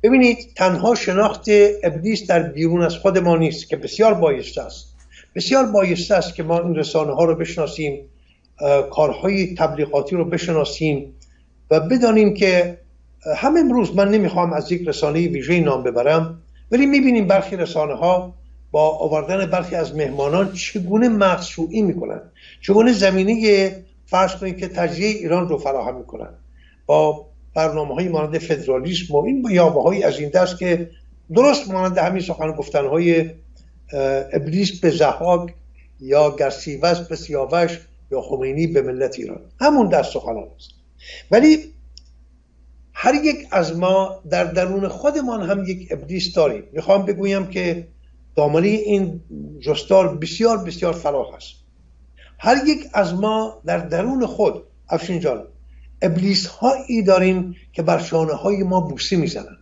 ببینید تنها شناخت ابلیس در بیرون از خود ما نیست که بسیار بایسته است. بسیار بایسته است که ما این رسانه ها رو بشناسیم، کارهای تبلیغاتی رو بشناسیم و بدانیم که هم امروز من نمیخوام از یک رسانه ویژه نام ببرم، ولی میبینیم برخی رسانه ها با آوردن برخی از مهمانان چگونه مغزشویی میکنن، چگونه زمینه فرض کنید که تجزیه ایران رو فراهم میکنن با برنامه‌های مانند فدرالیسم و این یابه‌های از این دست که درست مانند همین سخن گفتن‌های ابلیس به ضحاک یا گرسیوز به سیاوش یا خمینی به ملت ایران، همون دست سخنان است. ولی هر یک از ما در درون خودمان هم یک ابلیس داریم. میخوام بگویم که دامنه این جستار بسیار بسیار فراخ است. هر یک از ما در درون خود افشین جان ابلیس هایی داریم که بر شانه های ما بوسه میزنن.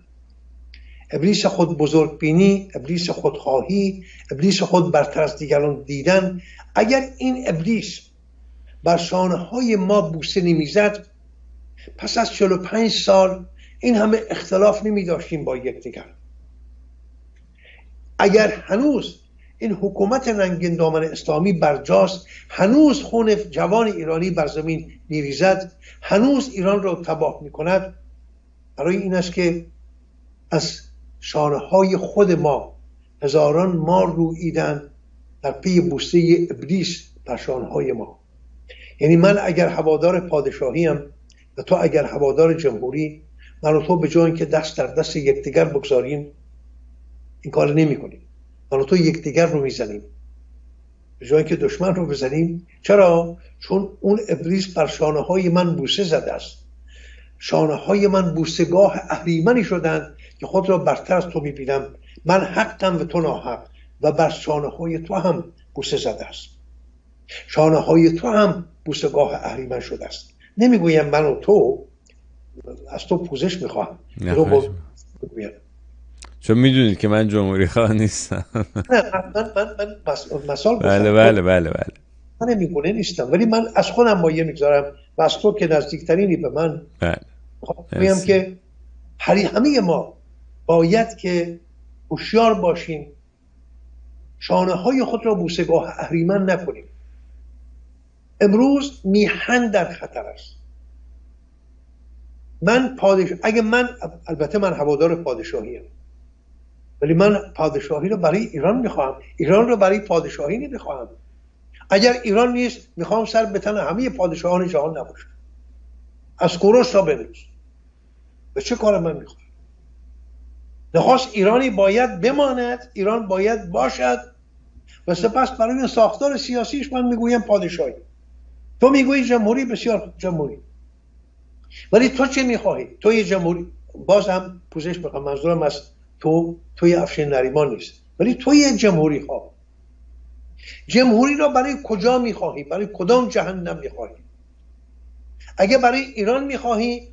ابلیس خود بزرگ بینی، ابلیس خودخواهی، ابلیس خود برتر از دیگران دیدن. اگر این ابلیس بر شانه های ما بوسه نمیزد، پس از 45 سال این همه اختلاف نمی داشتیم با یکدیگر. اگر هنوز این حکومت رنگین دامن اسلامی برجاست، هنوز خون جوان ایرانی بر زمین میریزد، هنوز ایران را تباه میکند، برای این است که از شانه های خود ما هزاران مار روییدند در پی بوسه ابلیس بر شانه های ما. یعنی من اگر هوادار پادشاهیم و تو اگر هوادار جمهوری، من و تو به جای اینکه دست در دست یکدیگر بگذاریم این کار نمی کنیم. من و تو یکدیگر رو میزنیم به جای اینکه دشمن رو بزنیم. چرا؟ چون اون ابلیس بر شانه های من بوسه زده است. شانه های من بوسهگاه اهریمنی شدند که خود را برتر از تو میبینم. من حقم و تو ناحق و بر شانه های تو هم بوسه زده است. شانه های تو هم بوسهگاه اهریمن شده است. نمیگویم من و تو از تو پوزش میخواهم، چون میدونید که من جمهوری خواه نیستم. نه من مثال بله من نمیگونه نیستم، ولی من از خودم مایه میگذارم و از تو که نزدیکترینی به من میگم که همه ما باید که هوشیار باشیم، شانه های خود را بوسهگاه اهریمن نکنیم. امروز میهن در خطر است. البته من هوادار پادشاهیم، ولی من پادشاهی رو برای ایران میخواهم، ایران رو برای پادشاهی نمیخواهم. اگر ایران نیست میخوام سر به تن همه پادشاهان جهان نباشه، از کوروش تا بنویس. به چه کار من میخوام؟ نخواست ایرانی باید بماند، ایران باید باشد و سپس برای ساختار سیاسیش من میگویم پادشاهی، تو میگویی جمهوری. بسیار جمهوری. ولی تو چه میخواهی؟ توی جمهوری، باز هم پوزش میخوام، منظورم از توی افشین نریمان نیست، ولی توی جمهوری خواه. جمهوری را برای کجا میخواهی؟ برای کدام جهنم میخواهی؟ اگه برای ایران میخواهی،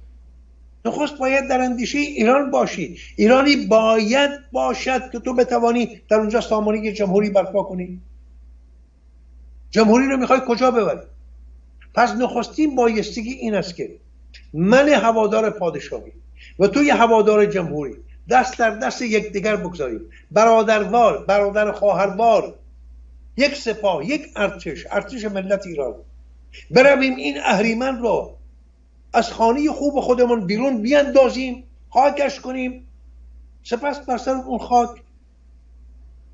نخست باید در اندیشه ایران باشی. ایرانی باید باشد که تو بتوانی در اونجا سامانه جمهوری برپا کنی. جمهوری رو میخوای کجا ببری؟ پس نخستین بایستگی این است که من هوادار پادشاهی و توی هوادار جمهوری دست در دست یکدیگر بگذاریم، برادروار، برادر خواهروار، یک سپاه، یک ارتش ملت ایران، برویم این اهریمن رو از خانه خوب خودمون بیرون بیاندازیم، خاکش کنیم، سپس بر سر اون خاک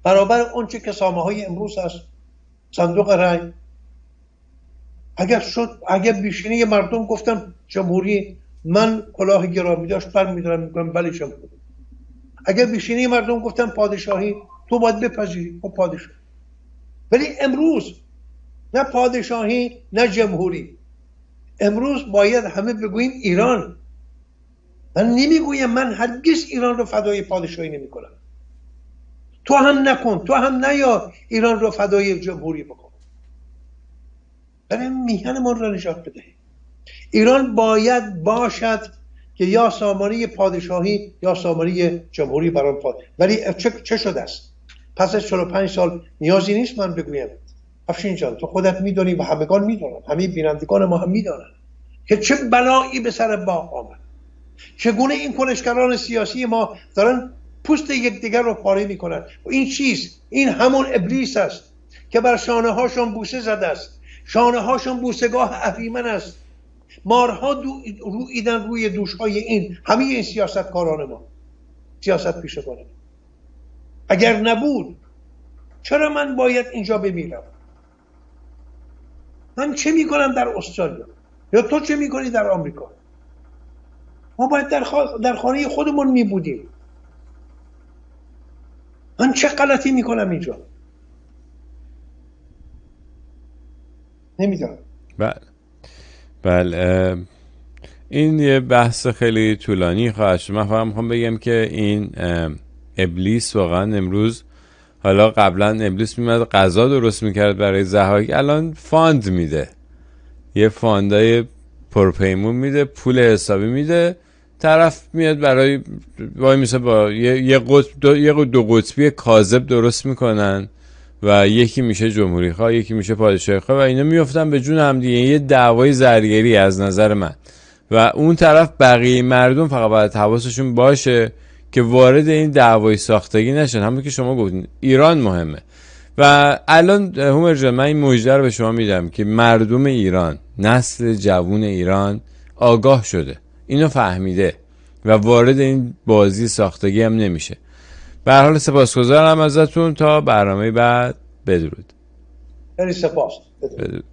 برابر اون چه که سامه های امروز هست، صندوق رای، اگر بیشینه مردم گفتن جمهوری، من کلاه گرامی داشت برمی‌دارم میگم بله جمهوری. اگر بیشینه مردم گفتن پادشاهی، تو باید بپذیری خب پادشاهی. ولی امروز نه پادشاهی نه جمهوری، امروز باید همه بگوییم ایران. من نمیگویم، من هرگز ایران رو فدای پادشاهی نمی کنم. تو هم نکن، تو هم نیا ایران رو فدای جمهوری بکن. برای میهنمان را نجات بده. ایران باید باشد که یا سامانه پادشاهی یا سامانه جمهوری برام ولی چه شده است؟ پس از 45 سال نیازی نیست من بگویم. افشین جان تو خودت میدونی و همگان میدونن، همه بینندگان ما هم میدونن که چه بلایی به سر باغ آمد، چگونه این کنشگران سیاسی ما دارن پوست یکدیگر رو پاره میکنن. و این چیست؟ این همون ابلیس است که بر شانه هاشون بوسه زده است، شانه هاشون بوسهگاه اهریمن است. مارها رویدن روی دوشهای این همه این سیاستکاران ما، سیاست پیشگان. اگر نبود چرا من باید اینجا بمیرم؟ من چه میکنم در استرالیا یا تو چه میکنی در آمریکا؟ ما باید در خانه خودمون میبودیم. من چه غلطی میکنم اینجا؟ نمیدونم. بله این یه بحث خیلی طولانی خواهد شد. من فقط میخوام بگم که این ابلیس واقعا امروز، حالا قبلا ابلیس میمد غذا درست میکرد برای ضحاک، الان فاند میده، یه فاندای پرپیمون میده، پول حسابی میده، طرف میاد برای وای میسه با یه دو قطبی کاذب درست میکنن و یکی میشه جمهوری خواه یکی میشه پادشاهی خواه و اینا میافتن به جون هم دیگه. یه دعوای زرگری از نظر من. و اون طرف بقیه مردم فقط باید حواسشون باشه که وارد این دعوای ساختگی نشن. همون که شما گفتین ایران مهمه. و الان هومر جان من این مژده رو به شما میدم که مردم ایران، نسل جوون ایران آگاه شده، اینو فهمیده و وارد این بازی ساختگی هم نمیشه. به هر حال سپاسگزارم ازتون. تا برنامه بعد، بدرود. خیلی سپاس. بدرود.